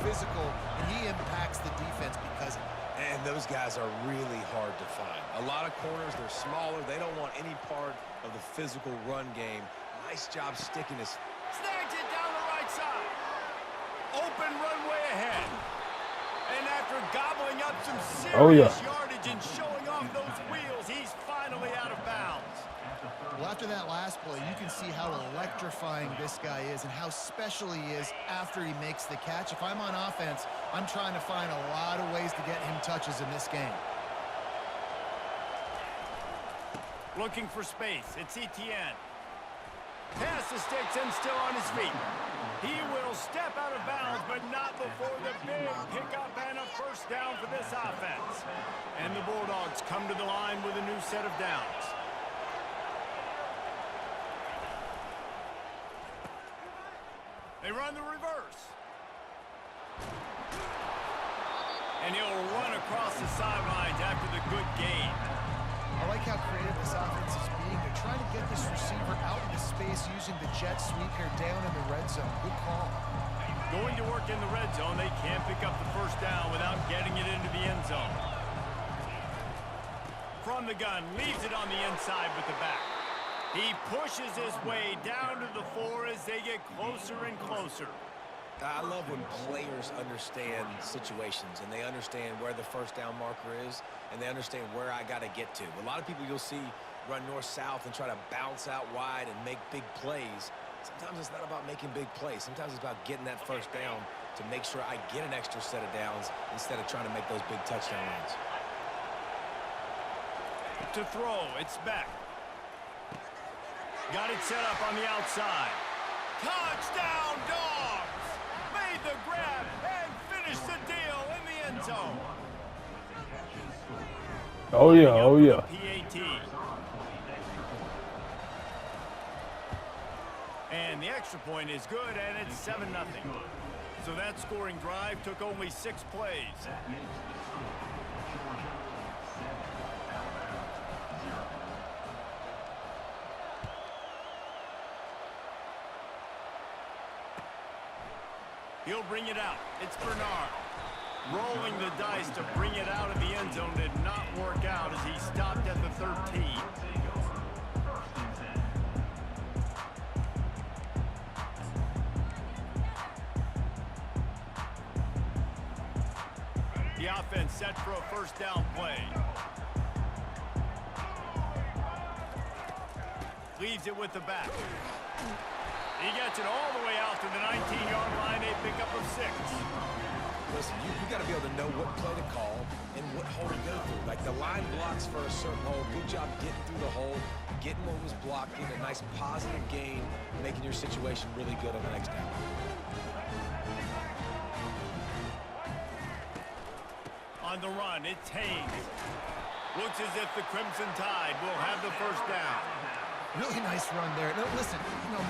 physical, and he impacts the defense because of it. And those guys are really hard to find. A lot of corners, they're smaller. They don't want any part of the physical run game. Nice job sticking his... Snags it down the right side. Open runway ahead. And after gobbling up some serious yardage and showing off those wheels, he's finally out of bounds. Well, after that last play, you can see how electrifying this guy is and how special he is after he makes the catch. If I'm on offense, I'm trying to find a lot of ways to get him touches in this game. Looking for space. It's Etienne. Pass the sticks and still on his feet. He will step out of bounds, but not before the big pickup and a first down for this offense. And the Bulldogs come to the line with a new set of downs. They run the reverse. And he'll run across the sidelines after the good gain. I like how creative this offense is being. They're trying to get this receiver out into space using the jet sweep here down in the red zone. Good call. Going to work in the red zone, they can't pick up the first down without getting it into the end zone. From the gun, leaves it on the inside with the back. He pushes his way down to the 4 as they get closer and closer. I love when players understand situations and they understand where the first down marker is and they understand where I got to get to. A lot of people you'll see run north-south and try to bounce out wide and make big plays. Sometimes it's not about making big plays. Sometimes it's about getting that first down to make sure I get an extra set of downs instead of trying to make those big touchdown runs. To throw, it's back. Got it set up on the outside. Touchdown, Dogs! Made the grab and finished the deal in the end zone. Oh, yeah, oh, yeah. PAT. And the extra point is good, and it's 7-0. So that scoring drive took only 6 plays. He'll bring it out. It's Bernard. Rolling the dice to bring it out of the end zone did not work out as he stopped at the 13. The offense set for a first down play. Leaves it with the back. He gets it all the way out to the 19-yard line, a pickup of 6. Listen, you got to be able to know what play to call and what hole to go through. Like the line blocks for a certain hole. Good job getting through the hole, getting what was blocked, getting a nice positive gain, making your situation really good on the next down. On the run, it's Haynes. Looks as if the Crimson Tide will have the first down. Really nice run there. No, listen,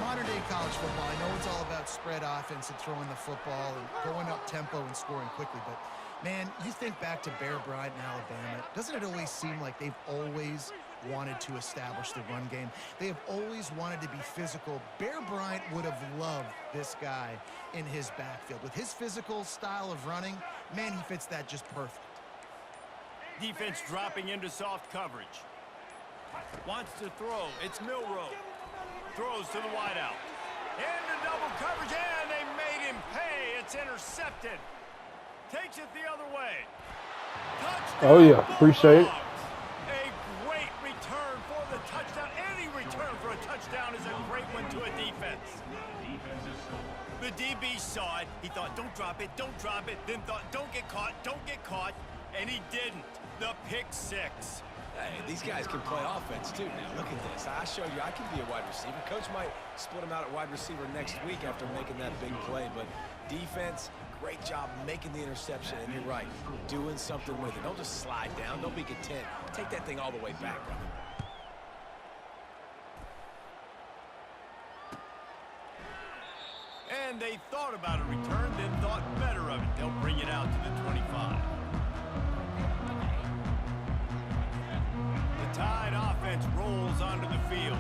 modern-day college football, I know it's all about spread offense and throwing the football and going up tempo and scoring quickly, but, man, you think back to Bear Bryant in Alabama, doesn't it always seem like they've always wanted to establish the run game? They have always wanted to be physical. Bear Bryant would have loved this guy in his backfield. With his physical style of running, man, he fits that just perfect. Defense dropping into soft coverage. Wants to throw. It's Milroe. Throws to the wideout. Into double coverage, and they made him pay. It's intercepted. Takes it the other way. Touchdown. Oh, yeah. Appreciate it. A great return for the touchdown. Any return for a touchdown is a great one to a defense. The DB saw it. He thought, don't drop it, don't drop it. Then thought, don't get caught, don't get caught. And he didn't. The pick 6. Hey, these guys can play offense too now. Look at this. I showed you I can be a wide receiver. Coach might split him out at wide receiver next week after making that big play. But defense, great job making the interception. And you're right, doing something with it. Don't just slide down. Don't be content. Take that thing all the way back, brother. And they thought about a return, then thought better of it. They'll bring it out to the 25. The Tide offense rolls onto the field.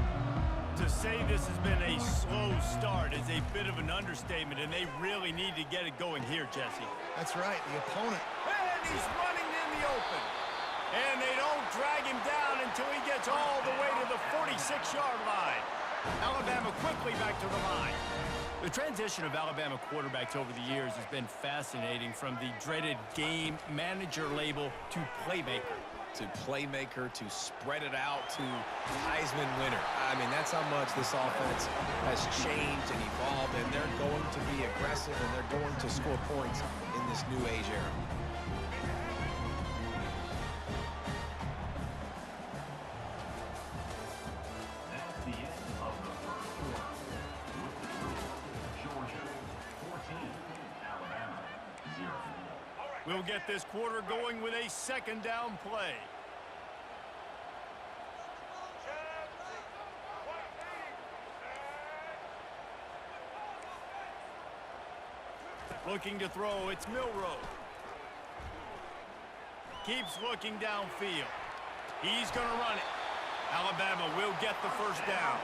To say this has been a slow start is a bit of an understatement, and they really need to get it going here, Jesse. That's right, the opponent. And he's running in the open. And they don't drag him down until he gets all the way to the 46-yard line. Alabama quickly back to the line. The transition of Alabama quarterbacks over the years has been fascinating, from the dreaded game manager label to playmaker. To playmaker, to spread it out, to Heisman winner. I mean, that's how much this offense has changed and evolved, and they're going to be aggressive, and they're going to score points in this new age era. That's the end of the first quarter. Georgia 14, Alabama 0. We'll get this quarter going with a second down play. Looking to throw, it's Milroe. Keeps looking downfield. He's going to run it. Alabama will get the first down.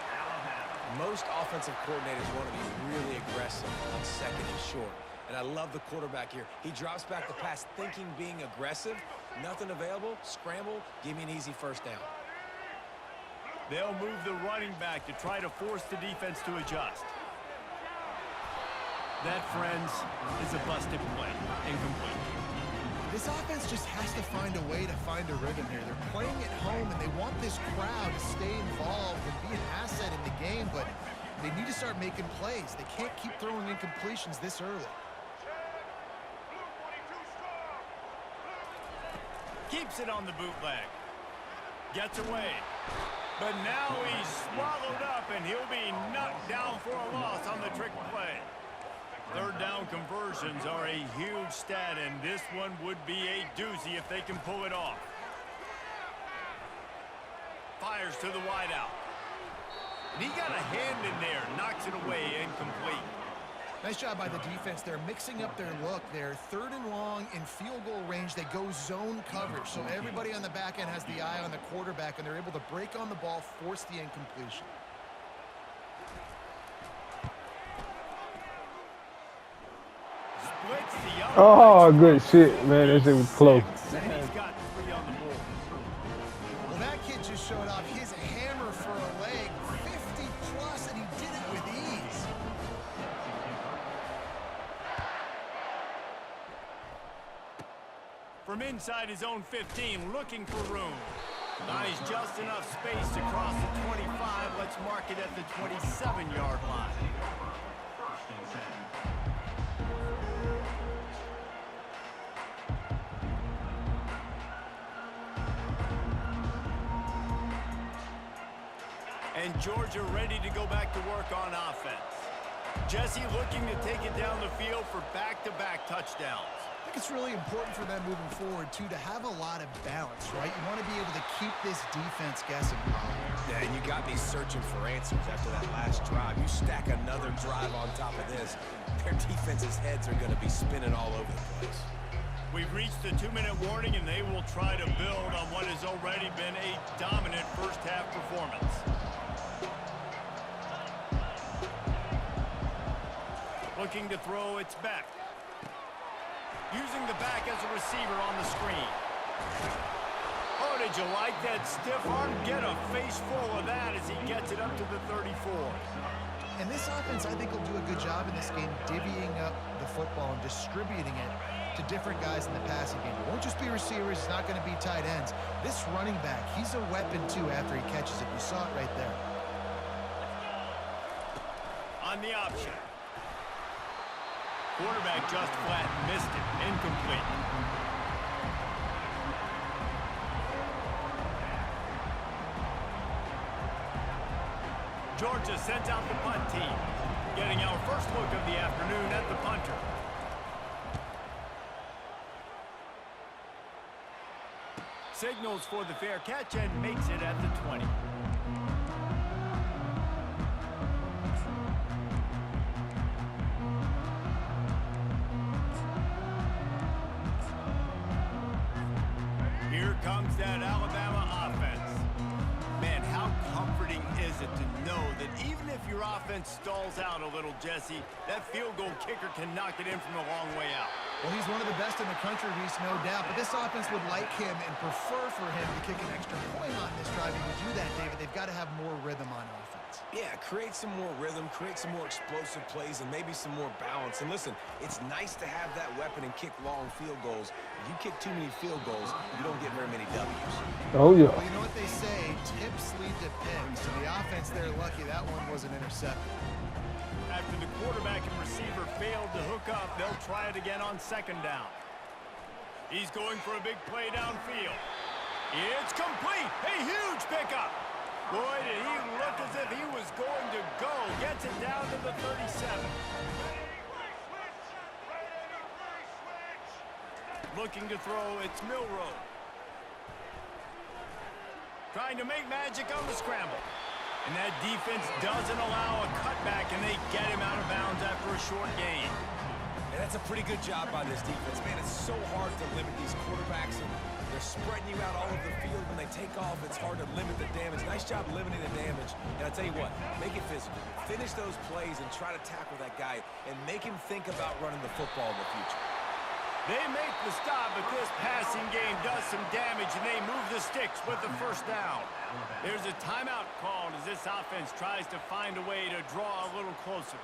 Most offensive coordinators want to be really aggressive on second and short. And I love the quarterback here. He drops back the pass thinking being aggressive. Nothing available. Scramble. Give me an easy first down. They'll move the running back to try to force the defense to adjust. That, friends, is a busted play. Incomplete. This offense just has to find a way to find a rhythm here. They're playing at home, and they want this crowd to stay involved and be an asset in the game, but they need to start making plays. They can't keep throwing incompletions this early. Keeps it on the bootleg. Gets away. But now he's swallowed up, and he'll be knocked down for a loss on the trick play. Third down conversions are a huge stat, and this one would be a doozy if they can pull it off. Fires to the wideout. And he got a hand in there, knocks it away, incomplete. Nice job by the defense. They're mixing up their look. They're third and long in field goal range. They go zone coverage, so everybody on the back end has the eye on the quarterback, and they're able to break on the ball, force the incompletion. Splits the up. Oh, good shit, man. That shit was close. And he's got 3 on the board. Well, that kid just showed off his hammer for a leg, 50-plus, and he did it with ease. From inside his own 15, looking for room. Nice, just enough space to cross the 25. Let's mark it at the 27-yard line. First and 10. And Georgia ready to go back to work on offense. Jesse looking to take it down the field for back-to-back touchdowns. I think it's really important for them moving forward, too, to have a lot of balance, right? You want to be able to keep this defense guessing. Yeah, and you got me searching for answers after that last drive. You stack another drive on top of this, their defense's heads are going to be spinning all over the place. We've reached the 2-minute warning, and they will try to build on what has already been a dominant first-half performance. Looking to throw, it's Beck. Using the back as a receiver on the screen. Oh, did you like that stiff arm? Get a face full of that as he gets it up to the 34. And this offense, I think, will do a good job in this game divvying up the football and distributing it to different guys in the passing game. It won't just be receivers. It's not going to be tight ends. This running back, he's a weapon, too, after he catches it. You saw it right there. On the option. Quarterback just flat missed it. Incomplete. Georgia sends out the punt team. Getting our first look of the afternoon at the punter. Signals for the fair catch and makes it at the 20. Here comes that Alabama offense. Man, how comforting comforting is it to know that even if your offense stalls out a little, Jesse, that field goal kicker can knock it in from a long way out. Well, he's one of the best in the country, Reese, no doubt. But this offense would like him and prefer for him to kick an extra point on this drive. And to do that, David, they've got to have more rhythm on offense. Yeah, create some more rhythm, create some more explosive plays, and maybe some more balance. And listen, it's nice to have that weapon and kick long field goals. If you kick too many field goals, you don't get very many W's. Oh, yeah. Well, you know what they say, tips lead to picks. And the offense, they're lucky that one wasn't intercepted. After the quarterback and receiver failed to hook up, they'll try it again on second down. He's going for a big play downfield. It's complete. A huge pickup. Boy, did he look as if he was going to go. Gets it down to the 37. Looking to throw, it's Milroe. Trying to make magic on the scramble. And that defense doesn't allow a cutback, and they get him out of bounds after a short gain. And that's a pretty good job by this defense. Man, it's so hard to limit these quarterbacks. And they're spreading you out all over the field. When they take off, it's hard to limit the damage. Nice job limiting the damage. And I'll tell you what, make it physical. Finish those plays and try to tackle that guy and make him think about running the football in the future. They make the stop, but this passing game does some damage, and they move the sticks with the first down. There's a timeout called as this offense tries to find a way to draw a little closer.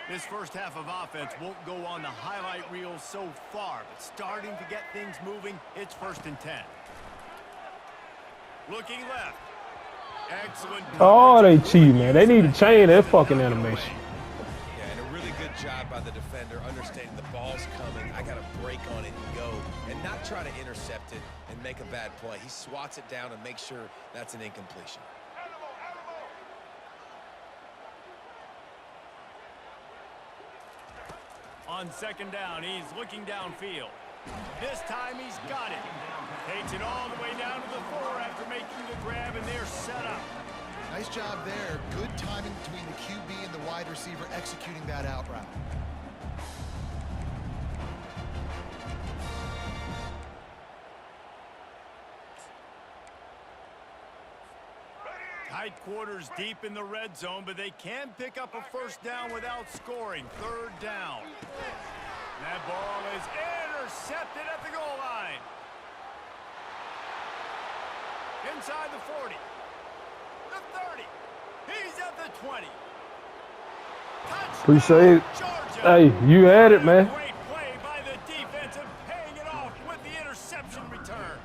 This first half of offense won't go on the highlight reel so far, but starting to get things moving, it's 1st and 10. Looking left. Excellent. Oh, they cheat, man. They need to change that fucking animation. Job by the defender, understanding the ball's coming. I got to break on it and go, and not try to intercept it and make a bad play. He swats it down and makes sure that's an incompletion. On second down, he's looking downfield. This time he's got it. Takes it all the way down to the 4 after making the grab, and they're set up. Nice job there. Good timing between the QB and the wide receiver executing that out route. Tight quarters deep in the red zone, but they can pick up a first down without scoring. 3rd down. That ball is intercepted at the goal line. Inside the 40. The 30. He's at the 20. Touchdown, Appreciate it. Georgia. Hey, you had it, man. Great play by the defense and paying it off with the interception return.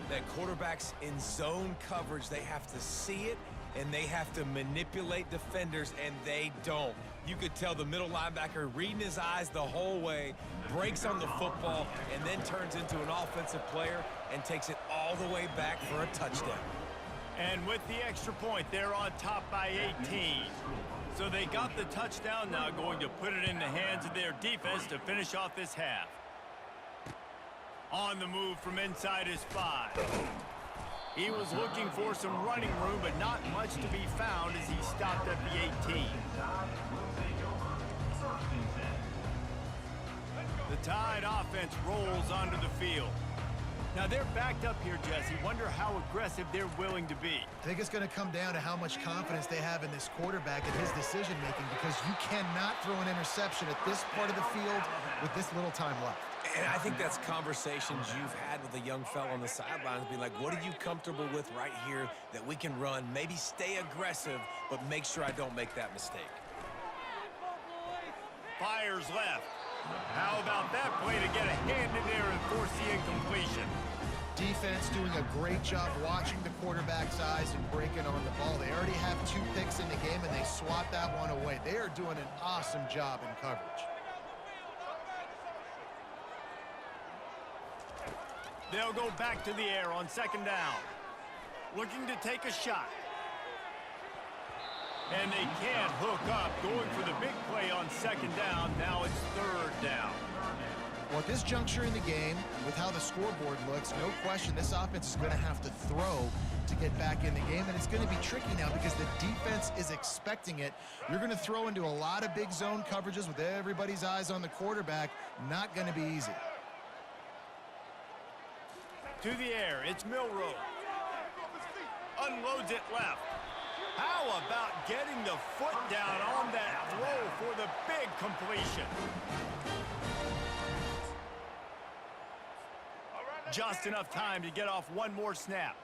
That quarterback's in zone coverage, they have to see it, and they have to manipulate defenders, and they don't. You could tell the middle linebacker reading his eyes the whole way, breaks on the football, and then turns into an offensive player and takes it all the way back for a touchdown. And with the extra point, they're on top by 18. So they got the touchdown, now going to put it in the hands of their defense to finish off this half. On the move from inside his 5. He was looking for some running room, but not much to be found as he stopped at the 18. The Tide offense rolls onto the field. Now they're backed up here, Jesse. Wonder how aggressive they're willing to be. I think it's going to come down to how much confidence they have in this quarterback and his decision-making, because you cannot throw an interception at this part of the field with this little time left. And I think that's conversations you've had with a young fella on the sidelines, being like, what are you comfortable with right here that we can run? Maybe stay aggressive, but make sure I don't make that mistake. Fires left. How about that play to get a hand in there and force the incompletion? Defense doing a great job watching the quarterback's eyes and breaking on the ball. They already have 2 picks in the game, and they swat that one away. They are doing an awesome job in coverage. They'll go back to the air on second down. Looking to take a shot. And they can't hook up. Going for the big play on second down. Now it's 3rd down. Well, at this juncture in the game, with how the scoreboard looks, no question this offense is going to have to throw to get back in the game. And it's going to be tricky now because the defense is expecting it. You're going to throw into a lot of big zone coverages with everybody's eyes on the quarterback. Not going to be easy. To the air, it's Milroe. unloads it left. How about getting the foot down on that throw for the big completion? Just enough time to get off one more snap.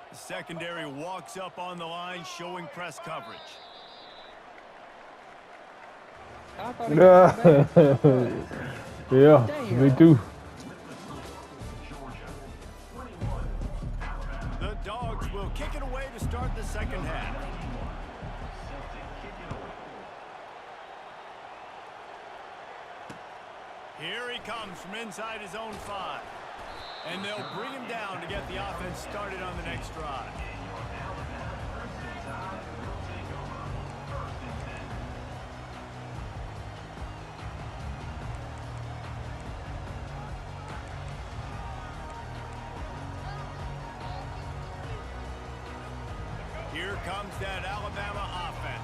The secondary walks up on the line, showing press coverage. Yeah, me too. The Dogs will kick it away to start the second half. Here he comes from inside his own 5. And they'll bring him down to get the offense started on the next drive. Here comes that Alabama offense.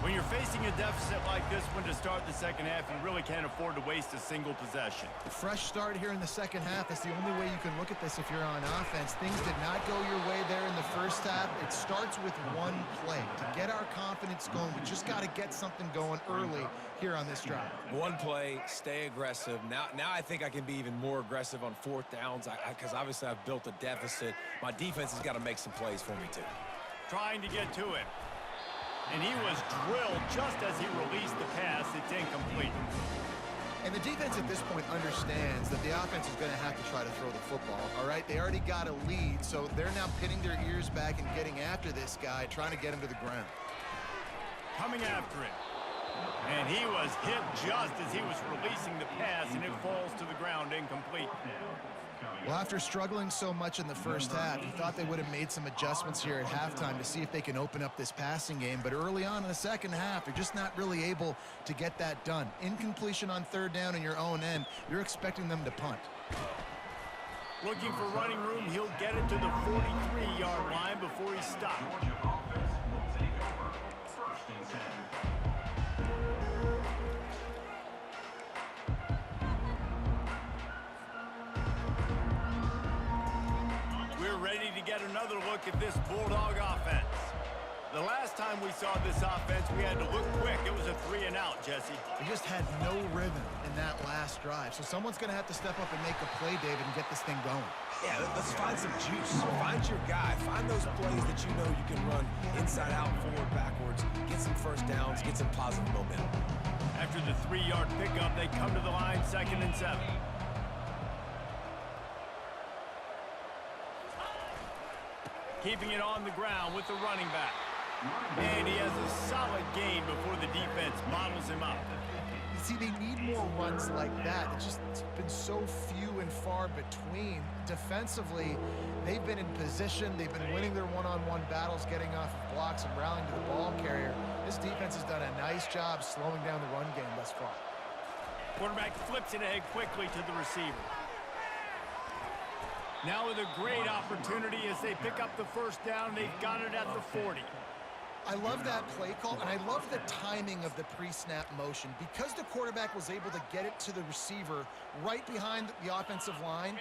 When you're facing a deficit like this one to start the second half, you really can't afford to waste a single possession. A fresh start here in the second half is the only way you can look at this if you're on offense. Things did not go your way there in the first half. It starts with one play. To get our confidence going, we just got to get something going early here on this drive. One play, stay aggressive. Now I think I can be even more aggressive on 4th downs because obviously I've built a deficit. My defense has got to make some plays for me too. Trying to get to him. And he was drilled just as he released the pass. It's incomplete. And the defense at this point understands that the offense is going to have to try to throw the football, all right? They already got a lead, so they're now pinning their ears back and getting after this guy, trying to get him to the ground. Coming after him. And he was hit just as he was releasing the pass, and it falls to the ground incomplete. Well, after struggling so much in the first half, you thought they would have made some adjustments here at halftime to see if they can open up this passing game. But early on in the second half, they're just not really able to get that done. Incompletion on 3rd down in your own end, you're expecting them to punt. Looking for running room, he'll get it to the 43-yard line before he stopped. Ready to get another look at this Bulldog offense. The last time we saw this offense, we had to look quick. It was a 3-and-out, Jesse. They just had no rhythm in that last drive. So someone's going to have to step up and make a play, David, and get this thing going. Yeah, let's find some juice. Find your guy. Find those plays that you know you can run inside out, forward, backwards. Get some 1st downs. Get some positive momentum. After the 3-yard pickup, they come to the line 2nd and 7. Keeping it on the ground with the running back. And he has a solid gain before the defense bottles him up. You see, they need more runs like that. It's been so few and far between. Defensively, they've been in position. They've been winning their one-on-one battles, getting off of blocks and rallying to the ball carrier. This defense has done a nice job slowing down the run game thus far. Quarterback flips it ahead quickly to the receiver. Now with a great opportunity as they pick up the 1st down. They've got it at the 40. I love that play call, and I love the timing of the pre-snap motion. Because the quarterback was able to get it to the receiver right behind the offensive line,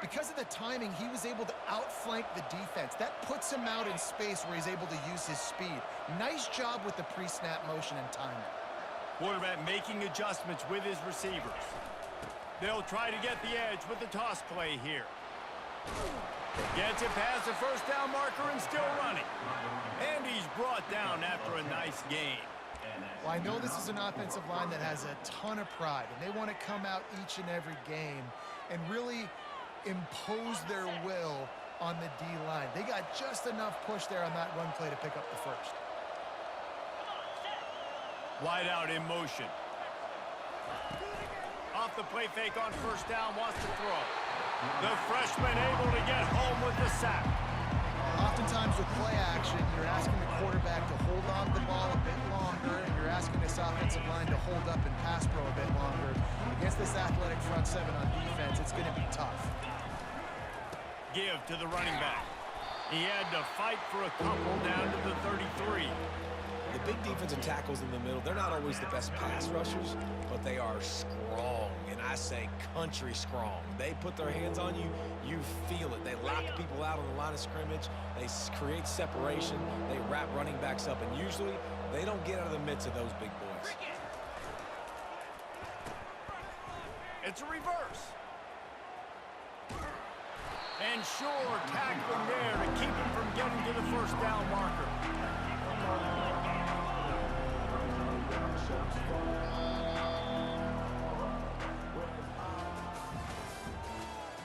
because of the timing, he was able to outflank the defense. That puts him out in space where he's able to use his speed. Nice job with the pre-snap motion and timing. Quarterback making adjustments with his receivers. They'll try to get the edge with the toss play here. Gets it past the 1st down marker and still running. And he's brought down after a nice gain. Well, I know this is an offensive line that has a ton of pride, and they want to come out each and every game and really impose their will on the D-line. They got just enough push there on that run play to pick up the 1st. Wide out in motion. Off the play fake on 1st down, wants to throw. The freshman able to get home with the sack. Oftentimes with play action, you're asking the quarterback to hold on to the ball a bit longer, and you're asking this offensive line to hold up and pass pro a bit longer. Against this athletic front 7 on defense, it's going to be tough. Give to the running back. He had to fight for a couple down to the 33. The big defensive tackles in the middle, they're not always the best pass rushers, but they are strong, and I say country strong. They put their hands on you, you feel it. They lock people out on the line of scrimmage. They create separation. They wrap running backs up, and usually they don't get out of the midst of those big boys. It's a reverse. And sure, tackling there to keep him from getting to the first down marker.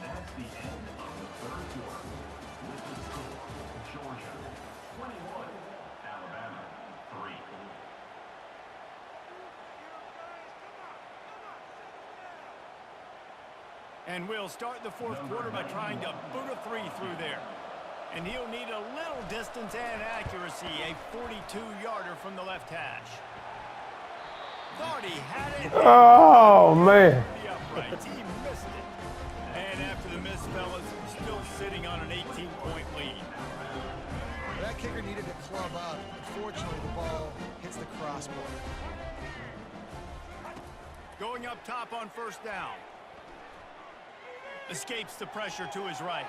That's the end of the third quarter. With the score, Georgia 21, Alabama 3. And we'll start the fourth quarter by trying to boot a three through there. And he'll need a little distance and accuracy, a 42-yarder from the left hash. Thought he had it. Oh, man. The uprights. He missed it. And after the miss, fellas, still sitting on an 18-point lead. That kicker needed to club up. Unfortunately, the ball hits the crossbar. Going up top on first down. Escapes the pressure to his right.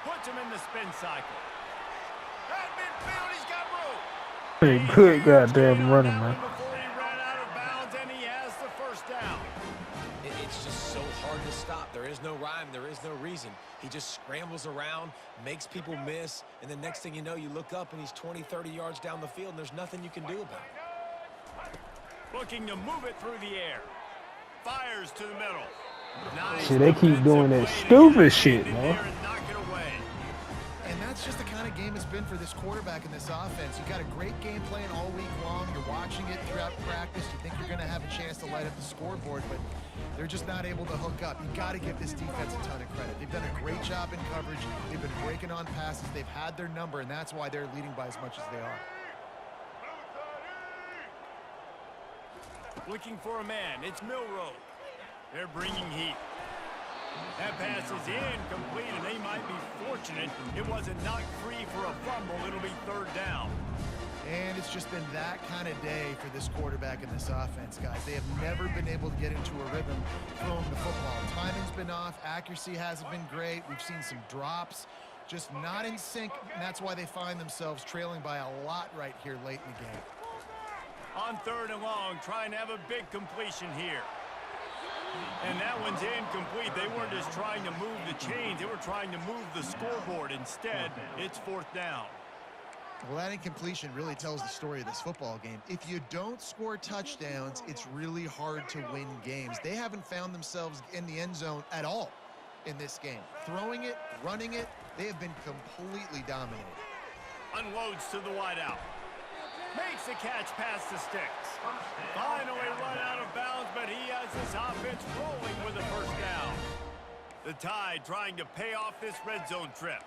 Puts him in the spin cycle. At midfield, he's got room. Pretty good goddamn running, man. Before he ran out of bounds, and he has the first down. It's just so hard to stop. There is no rhyme. There is no reason. He just scrambles around, makes people miss, and the next thing you know, you look up and he's 20, 30 yards down the field, and there's nothing you can do about it. Looking to move it through the air. Fires to the middle. Nice. See, they keep doing that stupid shit, man. And that's just the kind of game it's been for this quarterback in this offense. You got a great game plan all week long. You're watching it throughout practice. You think you're going to have a chance to light up the scoreboard, but they're just not able to hook up. You got to give this defense a ton of credit. They've done a great job in coverage. They've been breaking on passes. They've had their number, and that's why they're leading by as much as they are. Looking for a man. It's Milroe. They're bringing heat. That pass is incomplete, and they might be fortunate it wasn't knocked free for a fumble. It'll be third down. And it's just been that kind of day for this quarterback and this offense, guys. They have never been able to get into a rhythm throwing the football. Timing's been off. Accuracy hasn't been great. We've seen some drops. Just not in sync, and that's why they find themselves trailing by a lot right here late in the game. On third and long, trying to have a big completion here. And that one's incomplete. They weren't just trying to move the chains. They were trying to move the scoreboard. Instead, it's fourth down. Well, that incompletion really tells the story of this football game. If you don't score touchdowns, it's really hard to win games. They haven't found themselves in the end zone at all in this game. Throwing it, running it, they have been completely dominated. Unloads to the wideout. Makes the catch past the sticks. Finally run out of bounds, but he has this offense rolling with a first down. The Tide trying to pay off this red zone trip.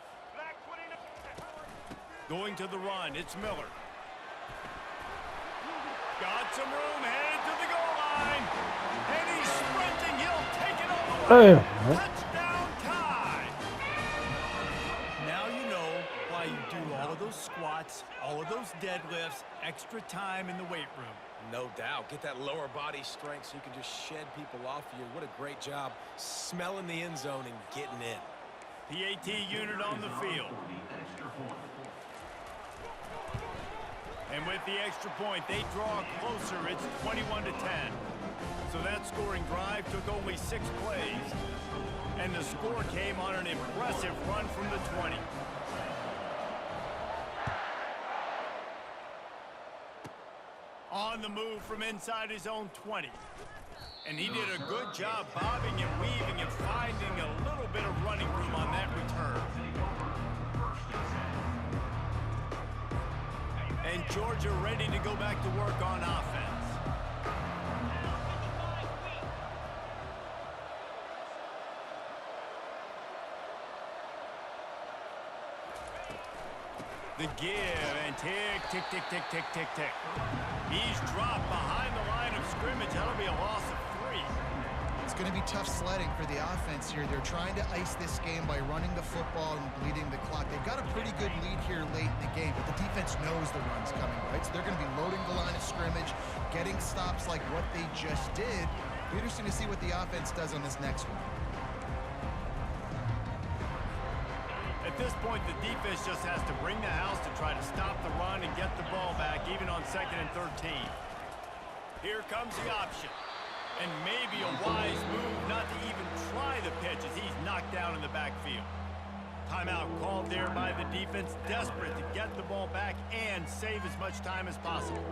Going to the run, it's Miller. Got some room, headed to the goal line. And he's sprinting, he'll take it all the way. Touchdown Tide. Now you know why you do all of those squats, all of those deadlifts, extra time in the weight room. No doubt. Get that lower body strength so you can just shed people off you. What a great job smelling the end zone and getting in. PAT unit on the field. And with the extra point, they draw closer. It's 21-10. So that scoring drive took only 6 plays. And the score came on an impressive run from the 20. On the move from inside his own 20. And he did a good job bobbing and weaving and finding a little bit of running room on that return. And Georgia ready to go back to work on offense. The give and tick, tick, tick, tick, tick, tick, tick. He's dropped behind the line of scrimmage. That'll be a loss of 3. It's going to be tough sledding for the offense here. They're trying to ice this game by running the football and bleeding the clock. They've got a pretty good lead here late in the game, but the defense knows the run's coming, right? So they're going to be loading the line of scrimmage, getting stops like what they just did. It'll be interesting to see what the offense does on this next one. At this point, the defense just has to bring the house to try to stop the run and get the ball back, even on 2nd and 13. Here comes the option. And maybe a wise move not to even try the pitch as he's knocked down in the backfield. Timeout called there by the defense, desperate to get the ball back and save as much time as possible.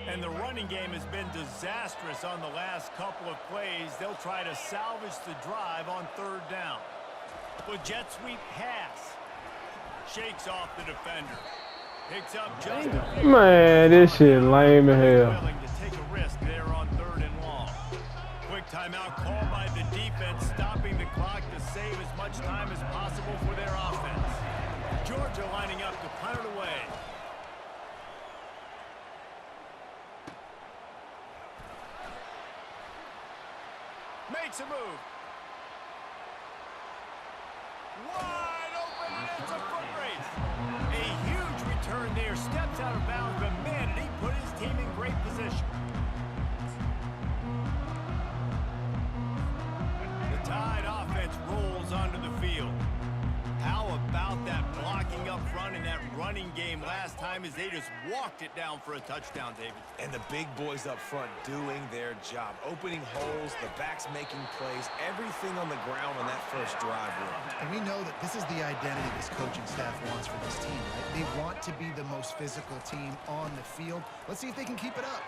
And the running game has been disastrous on the last couple of plays. They'll try to salvage the drive on 3rd down. With jet sweep pass. Shakes off the defender. Picks up just a few. Man, this shit lame as hell. Willing to take a risk there on 3rd and long. Quick timeout called by the defense, stopping the clock to save as much time as possible for their offense. Georgia lining up to punt it away. Makes a move. Wide open, and it's a foot race. A huge return there. Steps out of bounds, but man, did he put his team in great position. The Tide offense rolls onto the field. How about that blocking up front in that running game last time as they just walked it down for a touchdown, David? And the big boys up front doing their job. Opening holes, the backs making plays, everything on the ground on that first drive worked. And we know that this is the identity this coaching staff wants for this team, right? They want to be the most physical team on the field. Let's see if they can keep it up.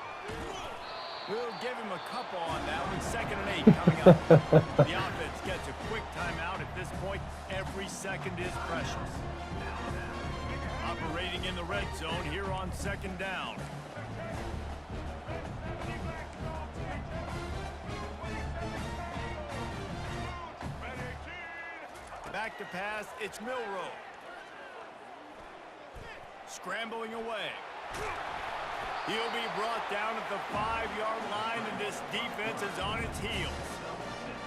We'll give him a couple on that one. 2nd and 8 coming up. The offense gets a quick timeout. At this point, every second is precious. Operating in the red zone here on 2nd down. Back to pass, it's Milroe. Scrambling away. He'll be brought down at the 5-yard line, and this defense is on its heels.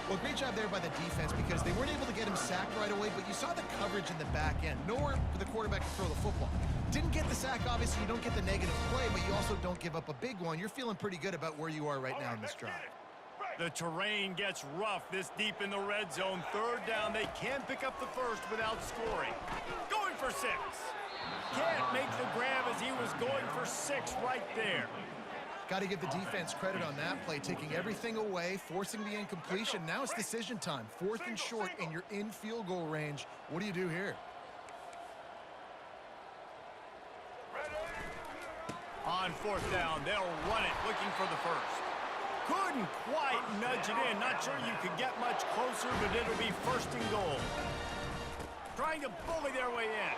Well, great job there by the defense because they weren't able to get him sacked right away, but you saw the coverage in the back end. Nowhere for the quarterback to throw the football. Didn't get the sack, obviously. You don't get the negative play, but you also don't give up a big one. You're feeling pretty good about where you are right now in this drive. The terrain gets rough this deep in the red zone. 3rd down, they can pick up the first without scoring. Going for 6. Can't make the grab as he was going for 6 right there. Got to give the defense credit on that play, taking everything away, forcing the incompletion. Now it's decision time. 4th and short, and you're in field goal range. What do you do here? On 4th down, they'll run it, looking for the first. Couldn't quite nudge it in. Not sure you could get much closer, but it'll be 1st and goal. Trying to bully their way in.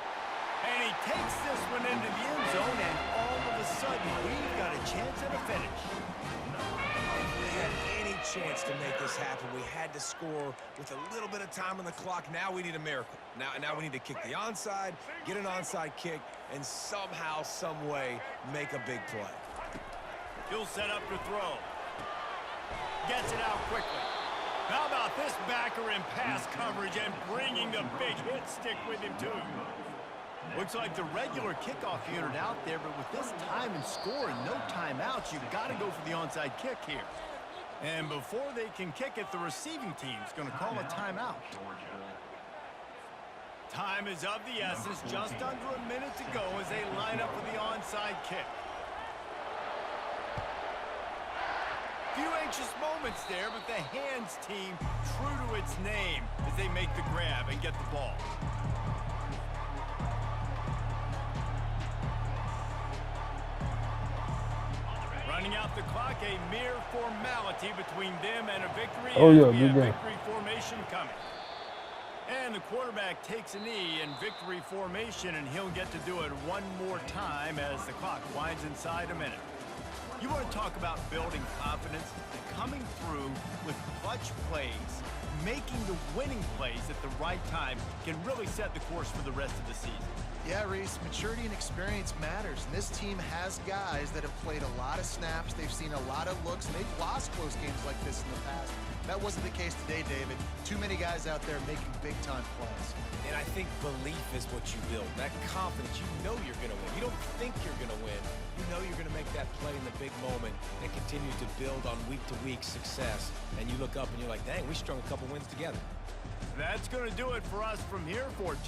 And he takes this one into the end zone, and all of a sudden, we've got a chance at a finish. If we had any chance to make this happen, we had to score with a little bit of time on the clock. Now we need a miracle. Now we need to kick the onside, get an onside kick, and somehow, some way, make a big play. He'll set up to throw. Gets it out quickly. How about this backer in pass coverage and bringing the big hit stick with him, too? Looks like the regular kickoff unit out there, but with this time and score and no timeouts, you've got to go for the onside kick here. And before they can kick it, the receiving team's going to call a timeout. Time is of the essence, just under a minute to go as they line up for the onside kick. Few anxious moments there, but the hands team true to its name as they make the grab and get the ball. Running out the clock, a mere formality between them and a victory. Oh, yeah, We have good game. victory formation coming. And the quarterback takes a knee in victory formation, and he'll get to do it one more time as the clock winds inside a minute. You want to talk about building confidence? Coming through with clutch plays making the winning plays at the right time can really set the course for the rest of the season. Yeah, Reese, maturity and experience matters. And this team has guys that have played a lot of snaps. They've seen a lot of looks, and they've lost close games like this in the past. That wasn't the case today, David. Too many guys out there making big-time plays. And I think belief is what you build. That confidence, you know you're going to win. You don't think you're going to win. You know you're going to make that play in the big moment and continue to build on week-to-week success. And you look up and you're like, dang, we strung a couple wins together. That's going to do it for us from here for Jeff.